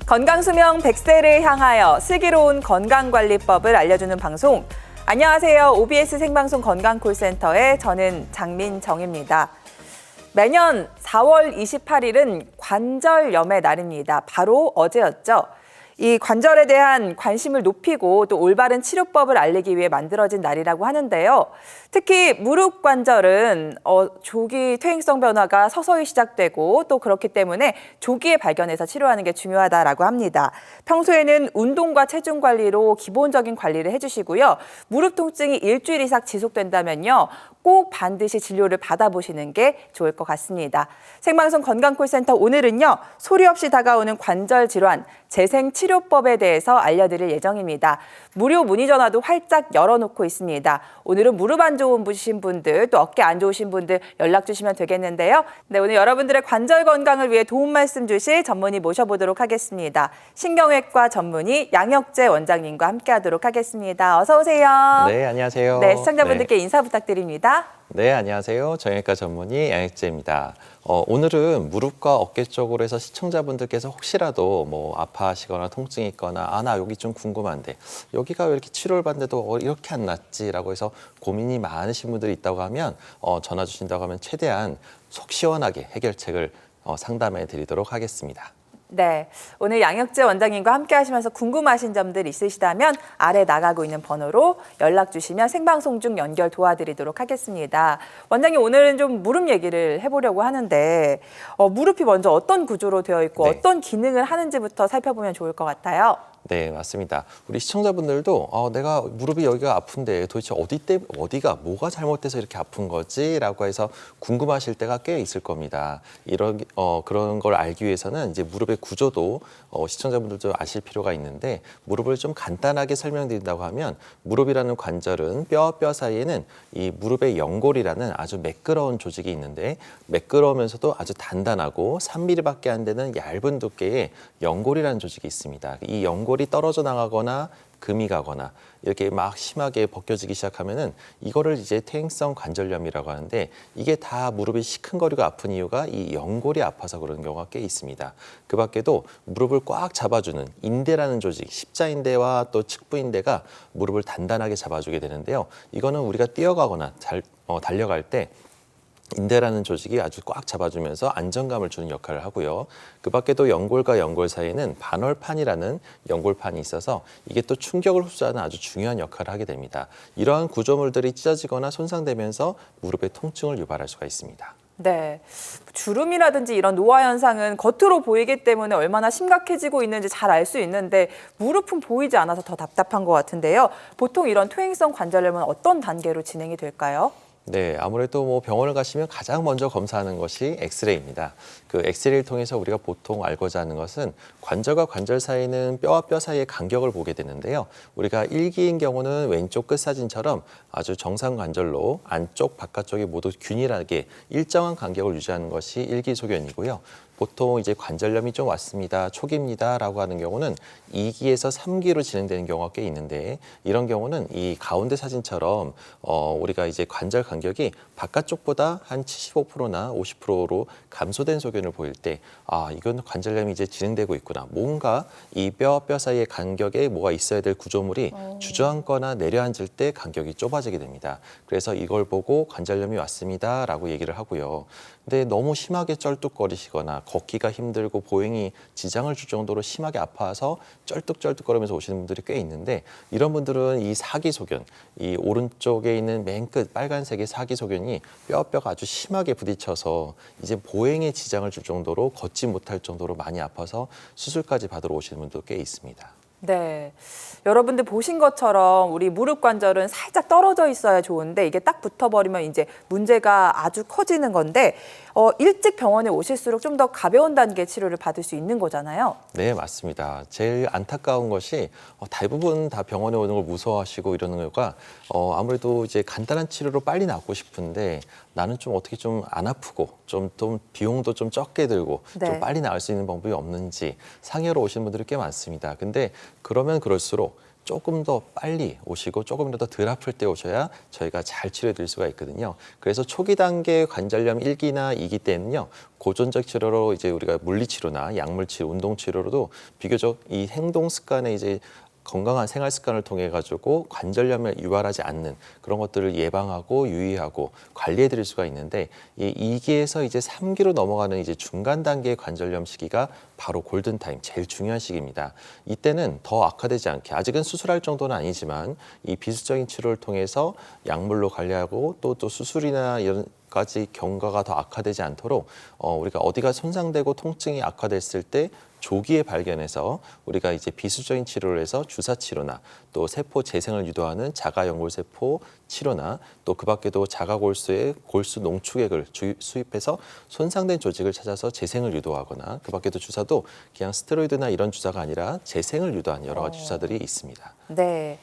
건강수명 100세를 향하여 슬기로운 건강관리법을 알려주는 방송. 안녕하세요. OBS 생방송 건강콜센터의 저는 장민정입니다. 매년 4월 28일은 관절염의 날입니다. 바로 어제였죠. 이 관절에 대한 관심을 높이고 또 올바른 치료법을 알리기 위해 만들어진 날이라고 하는데요. 특히 무릎 관절은 조기 퇴행성 변화가 서서히 시작되고 또 그렇기 때문에 조기에 발견해서 치료하는 게 중요하다라고 합니다. 평소에는 운동과 체중 관리로 기본적인 관리를 해주시고요. 무릎 통증이 일주일 이상 지속된다면요. 꼭 반드시 진료를 받아보시는 게 좋을 것 같습니다. 생방송 건강콜센터 오늘은요. 소리 없이 다가오는 관절 질환, 재생치료법에 대해서 알려드릴 예정입니다. 무료 문의 전화도 활짝 열어놓고 있습니다. 오늘은 무릎 안 좋으신 분들, 또 어깨 안 좋으신 분들 연락 주시면 되겠는데요. 네, 오늘 여러분들의 관절 건강을 위해 도움 말씀 주실 전문의 모셔보도록 하겠습니다. 신경외과 전문의 양혁재 원장님과 함께하도록 하겠습니다. 어서 오세요. 네, 안녕하세요. 네, 시청자분들께 인사 부탁드립니다. 네, 안녕하세요. 정형외과 전문의 양혁재입니다. 오늘은 무릎과 어깨 쪽으로 해서 시청자분들께서 혹시라도 아파하시거나 통증이 있거나 나 여기 좀 궁금한데 여기가 왜 이렇게 치료를 받는데도 이렇게 안 낫지라고 해서 고민이 많으신 분들이 있다고 하면 전화 주신다고 하면 최대한 속 시원하게 해결책을 상담해 드리도록 하겠습니다. 네, 오늘 양혁재 원장님과 함께 하시면서 궁금하신 점들 있으시다면 아래 나가고 있는 번호로 연락 주시면 생방송 중 연결 도와드리도록 하겠습니다. 원장님, 오늘은 좀 무릎 얘기를 해보려고 하는데 무릎이 먼저 어떤 구조로 되어 있고 네. 어떤 기능을 하는지부터 살펴보면 좋을 것 같아요. 네, 맞습니다. 우리 시청자분들도 내가 무릎이 여기가 아픈데 도대체 어디가 뭐가 잘못돼서 이렇게 아픈 거지라고 해서 궁금하실 때가 꽤 있을 겁니다. 그런 걸 알기 위해서는 이제 무릎의 구조도 시청자분들도 아실 필요가 있는데 무릎을 좀 간단하게 설명드린다고 하면 무릎이라는 관절은 뼈와 뼈 사이에는 이 무릎의 연골이라는 아주 매끄러운 조직이 있는데 매끄러우면서도 아주 단단하고 3mm밖에 안 되는 얇은 두께의 연골이라는 조직이 있습니다. 이 연골이 떨어져 나가거나 금이 가거나 이렇게 막 심하게 벗겨지기 시작하면은 이거를 이제 퇴행성 관절염이라고 하는데 이게 다 무릎이 시큰거리고 아픈 이유가 이 연골이 아파서 그런 경우가 꽤 있습니다. 그 밖에도 무릎을 꽉 잡아주는 인대라는 조직, 십자인대와 또 측부인대가 무릎을 단단하게 잡아주게 되는데요. 이거는 우리가 뛰어가거나 달려갈 때 인대라는 조직이 아주 꽉 잡아주면서 안정감을 주는 역할을 하고요. 그 밖에도 연골과 연골 사이에는 반월판이라는 연골판이 있어서 이게 또 충격을 흡수하는 아주 중요한 역할을 하게 됩니다. 이러한 구조물들이 찢어지거나 손상되면서 무릎의 통증을 유발할 수가 있습니다. 네, 주름이라든지 이런 노화 현상은 겉으로 보이기 때문에 얼마나 심각해지고 있는지 잘 알 수 있는데 무릎은 보이지 않아서 더 답답한 것 같은데요. 보통 이런 퇴행성 관절염은 어떤 단계로 진행이 될까요? 네, 아무래도 병원을 가시면 가장 먼저 검사하는 것이 엑스레이입니다. 그 엑스레이를 통해서 우리가 보통 알고자 하는 것은 관절과 관절 사이는 뼈와 뼈 사이의 간격을 보게 되는데요. 우리가 1기인 경우는 왼쪽 끝 사진처럼 아주 정상 관절로 안쪽, 바깥쪽이 모두 균일하게 일정한 간격을 유지하는 것이 1기 소견이고요. 보통 이제 관절염이 좀 왔습니다, 초기입니다라고 하는 경우는 2기에서 3기로 진행되는 경우가 꽤 있는데 이런 경우는 이 가운데 사진처럼 우리가 이제 관절 간격이 바깥쪽보다 한 75%나 50%로 감소된 소견을 보일 때 이건 관절염이 이제 진행되고 있구나. 뭔가 이 뼈와 뼈 사이의 간격에 뭐가 있어야 될 구조물이 주저앉거나 내려앉을 때 간격이 좁아지게 됩니다. 그래서 이걸 보고 관절염이 왔습니다라고 얘기를 하고요. 근데 너무 심하게 쩔뚝거리시거나 걷기가 힘들고 보행이 지장을 줄 정도로 심하게 아파서 쩔뚝쩔뚝거리면서 오시는 분들이 꽤 있는데 이런 분들은 이 사기소견, 이 오른쪽에 있는 맨 끝 빨간색의 사기소견이 뼈가 아주 심하게 부딪혀서 이제 보행에 지장을 줄 정도로 걷지 못할 정도로 많이 아파서 수술까지 받으러 오시는 분도 꽤 있습니다. 네, 여러분들 보신 것처럼 우리 무릎 관절은 살짝 떨어져 있어야 좋은데 이게 딱 붙어버리면 이제 문제가 아주 커지는 건데 일찍 병원에 오실수록 좀 더 가벼운 단계 치료를 받을 수 있는 거잖아요. 네, 맞습니다. 제일 안타까운 것이 대부분 다 병원에 오는 걸 무서워하시고 이러는 거가 아무래도 이제 간단한 치료로 빨리 낫고 싶은데 나는 좀 어떻게 좀 안 아프고 좀 비용도 좀 적게 들고 네. 좀 빨리 나을 수 있는 방법이 없는지 상의하러 오시는 분들이 꽤 많습니다. 근데 그러면 그럴수록 조금 더 빨리 오시고 조금이라도 덜 아플 때 오셔야 저희가 잘 치료해 드릴 수가 있거든요. 그래서 초기 단계 관절염 1기나 2기 때는요. 고전적 치료로 이제 우리가 물리치료나 약물치료, 운동치료로도 비교적 이 행동 습관에 이제 건강한 생활 습관을 통해 가지고 관절염을 유발하지 않는 그런 것들을 예방하고 유의하고 관리해 드릴 수가 있는데 이 2기에서 이제 3기로 넘어가는 이제 중간 단계의 관절염 시기가 바로 골든 타임, 제일 중요한 시기입니다. 이때는 더 악화되지 않게 아직은 수술할 정도는 아니지만 이 비수적인 치료를 통해서 약물로 관리하고 또 수술이나 이런 까지 경과가 더 악화되지 않도록 우리가 어디가 손상되고 통증이 악화됐을 때 조기에 발견해서 우리가 이제 비수적인 치료를 해서 주사 치료나 또 세포 재생을 유도하는 자가연골세포 치료나 또 그 밖에도 자가골수에 골수 농축액을 수입해서 손상된 조직을 찾아서 재생을 유도하거나 그 밖에도 주사도 그냥 스테로이드나 이런 주사가 아니라 재생을 유도한 여러 가지 주사들이 있습니다. 네,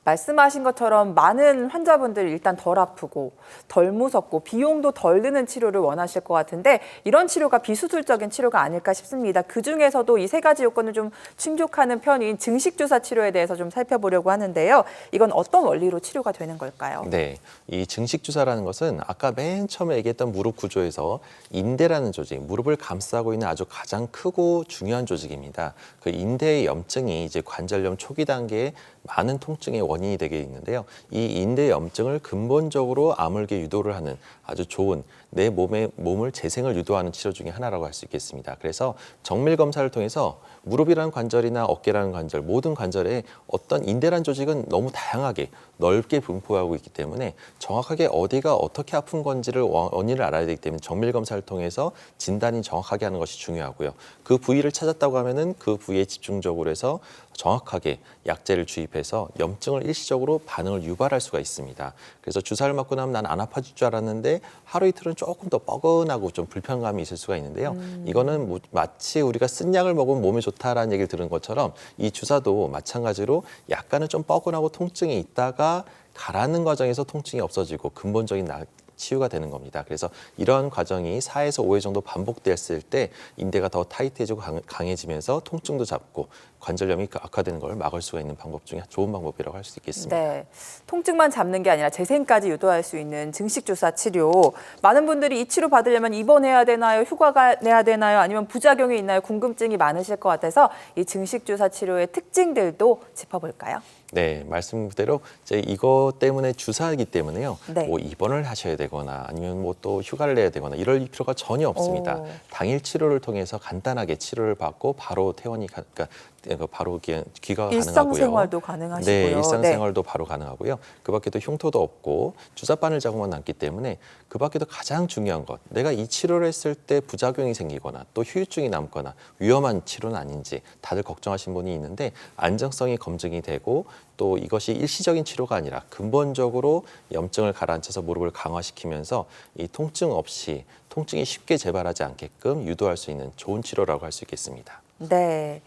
말씀하신 것처럼 많은 환자분들이 일단 덜 아프고 덜 무섭고 비용도 덜 드는 치료를 원하실 것 같은데 이런 치료가 비수술적인 치료가 아닐까 싶습니다. 그중에서도 이 세 가지 요건을 좀 충족하는 편인 증식주사 치료에 대해서 좀 살펴보려고 하는데요. 이건 어떤 원리로 치료가 되는 걸까요? 네, 이 증식주사라는 것은 아까 맨 처음에 얘기했던 무릎 구조에서 인대라는 조직, 무릎을 감싸고 있는 아주 가장 크고 중요한 조직입니다. 그 인대의 염증이 이제 관절염 초기 단계에 많은 통증의 원인이 되게 있는데요. 이 인대 염증을 근본적으로 아물게 유도를 하는 아주 좋은 내 몸을 재생을 유도하는 치료 중에 하나라고 할 수 있겠습니다. 그래서 정밀 검사를 통해서 무릎이라는 관절이나 어깨라는 관절, 모든 관절에 어떤 인대라는 조직은 너무 다양하게 넓게 분포하고 있기 때문에 정확하게 어디가 어떻게 아픈 건지를 원인을 알아야 되기 때문에 정밀 검사를 통해서 진단이 정확하게 하는 것이 중요하고요. 그 부위를 찾았다고 하면은 그 부위에 집중적으로 해서 정확하게 약제를 주입해서 염증을 일시적으로 반응을 유발할 수가 있습니다. 그래서 주사를 맞고 나면 난 안 아파질 줄 알았는데 하루 이틀은 조금 더 뻐근하고 좀 불편감이 있을 수가 있는데요. 이거는 마치 우리가 쓴 약을 먹으면 몸에 좋다라는 얘기를 들은 것처럼 이 주사도 마찬가지로 약간은 좀 뻐근하고 통증이 있다가 가라는 과정에서 통증이 없어지고 근본적인 치유가 되는 겁니다. 그래서 이런 과정이 4에서 5회 정도 반복됐을 때 인대가 더 타이트해지고 강해지면서 통증도 잡고 관절염이 악화되는 걸 막을 수가 있는 방법 중에 좋은 방법이라고 할 수 있겠습니다. 네, 통증만 잡는 게 아니라 재생까지 유도할 수 있는 증식주사 치료. 많은 분들이 이 치료 받으려면 입원해야 되나요? 휴가가 내야 되나요? 아니면 부작용이 있나요? 궁금증이 많으실 것 같아서 이 증식주사 치료의 특징들도 짚어볼까요? 네, 말씀 그대로 이제 이거 때문에 주사이기 때문에요. 네. 뭐 입원을 하셔야 되거나 아니면 뭐 또 휴가를 내야 되거나 이럴 필요가 전혀 없습니다. 오. 당일 치료를 통해서 간단하게 치료를 받고 바로 그러니까 바로 귀가가 가능하고요. 일상생활도 가능하시고요. 네, 일상생활도 바로 가능하고요. 그 밖에도 흉터도 없고 주사바늘 자국만 남기 때문에 그 밖에도 가장 중요한 것, 내가 이 치료를 했을 때 부작용이 생기거나 또 후유증이 남거나 위험한 치료는 아닌지 다들 걱정하신 분이 있는데 안정성이 검증이 되고 또 이것이 일시적인 치료가 아니라 근본적으로 염증을 가라앉혀서 무릎을 강화시키면서 이 통증 없이 통증이 쉽게 재발하지 않게끔 유도할 수 있는 좋은 치료라고 할 수 있겠습니다. 네.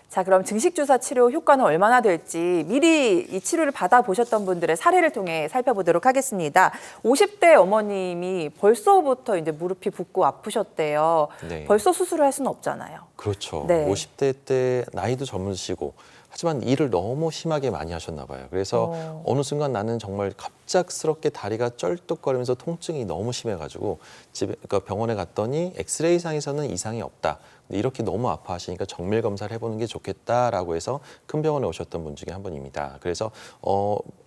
자, 그럼 증식주사 치료 효과는 얼마나 될지 미리 이 치료를 받아보셨던 분들의 사례를 통해 살펴보도록 하겠습니다. 50대 어머님이 벌써부터 이제 무릎이 붓고 아프셨대요. 네. 벌써 수술을 할 수는 없잖아요. 그렇죠. 네. 50대 때 나이도 젊으시고 하지만 일을 너무 심하게 많이 하셨나 봐요. 그래서 어느 순간 나는 정말 갑작스럽게 다리가 쩔뚝거리면서 통증이 너무 심해가지고 그러니까 병원에 갔더니 엑스레이상에서는 이상이 없다. 근데 이렇게 너무 아파하시니까 정밀 검사를 해보는 게 좋겠다라고 해서 큰 병원에 오셨던 분 중에 한 분입니다. 그래서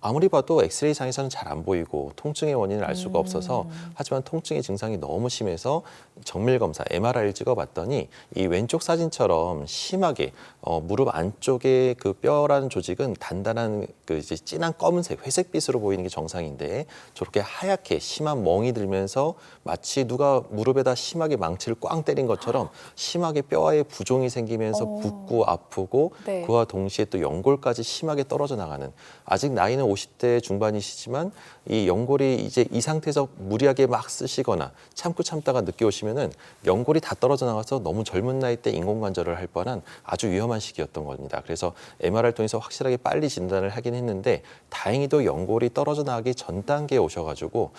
아무리 봐도 엑스레이상에서는 잘 안 보이고 통증의 원인을 알 수가 없어서 하지만 통증의 증상이 너무 심해서 정밀 검사 MRI를 찍어봤더니 이 왼쪽 사진처럼 심하게 무릎 안쪽에 그 뼈라는 조직은 단단한 그 이제 진한 검은색 회색빛으로 보이는 게 정상인데 저렇게 하얗게 심한 멍이 들면서 마치 누가 무릎에다 심하게 망치를 꽝 때린 것처럼 심하게 심하게 뼈에 부종이 생기면서 붓고 아프고 네. 그와 동시에 또 연골까지 심하게 떨어져 나가는 아직 나이는 50대 중반이시지만 이 연골이 이제 이 상태에서 무리하게 막 쓰시거나 참다가 늦게 오시면은 연골이 다 떨어져 나가서 너무 젊은 나이 때 인공관절을 할 뻔한 아주 위험한 시기였던 겁니다. 그래서 MRI를 통해서 확실하게 빨리 진단을 하긴 했는데 다행히도 연골이 떨어져 나가기 전 단계에 오셔가지고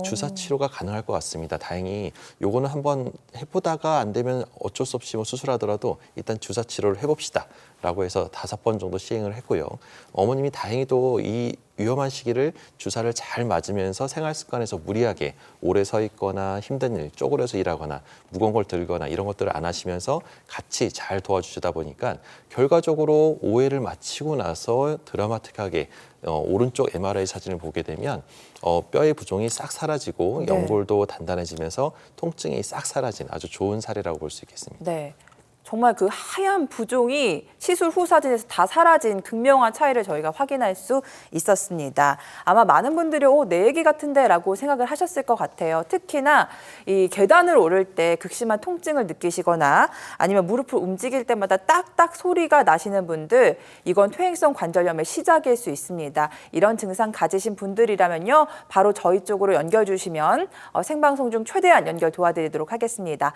주사 치료가 가능할 것 같습니다. 다행히 요거는 한번 해보다가 안 되면 어쩔 수 없이 뭐 수술하더라도 일단 주사 치료를 해봅시다. 라고 해서 5번 정도 시행을 했고요. 어머님이 다행히도 이 위험한 시기를 주사를 잘 맞으면서 생활 습관에서 무리하게 오래 서 있거나 힘든 일, 쪼그려서 일하거나 무거운 걸 들거나 이런 것들을 안 하시면서 같이 잘 도와주시다 보니까 결과적으로 5회를 마치고 나서 드라마틱하게 오른쪽 MRI 사진을 보게 되면 뼈의 부종이 싹 사라지고 네. 연골도 단단해지면서 통증이 싹 사라진 아주 좋은 사례라고 볼 수 있겠습니다. 네. 정말 그 하얀 부종이 시술 후 사진에서 다 사라진 극명한 차이를 저희가 확인할 수 있었습니다. 아마 많은 분들이 내 얘기 같은데 라고 생각을 하셨을 것 같아요. 특히나 이 계단을 오를 때 극심한 통증을 느끼시거나 아니면 무릎을 움직일 때마다 딱딱 소리가 나시는 분들, 이건 퇴행성 관절염의 시작일 수 있습니다. 이런 증상 가지신 분들이라면요, 바로 저희 쪽으로 연결 주시면 생방송 중 최대한 연결 도와드리도록 하겠습니다.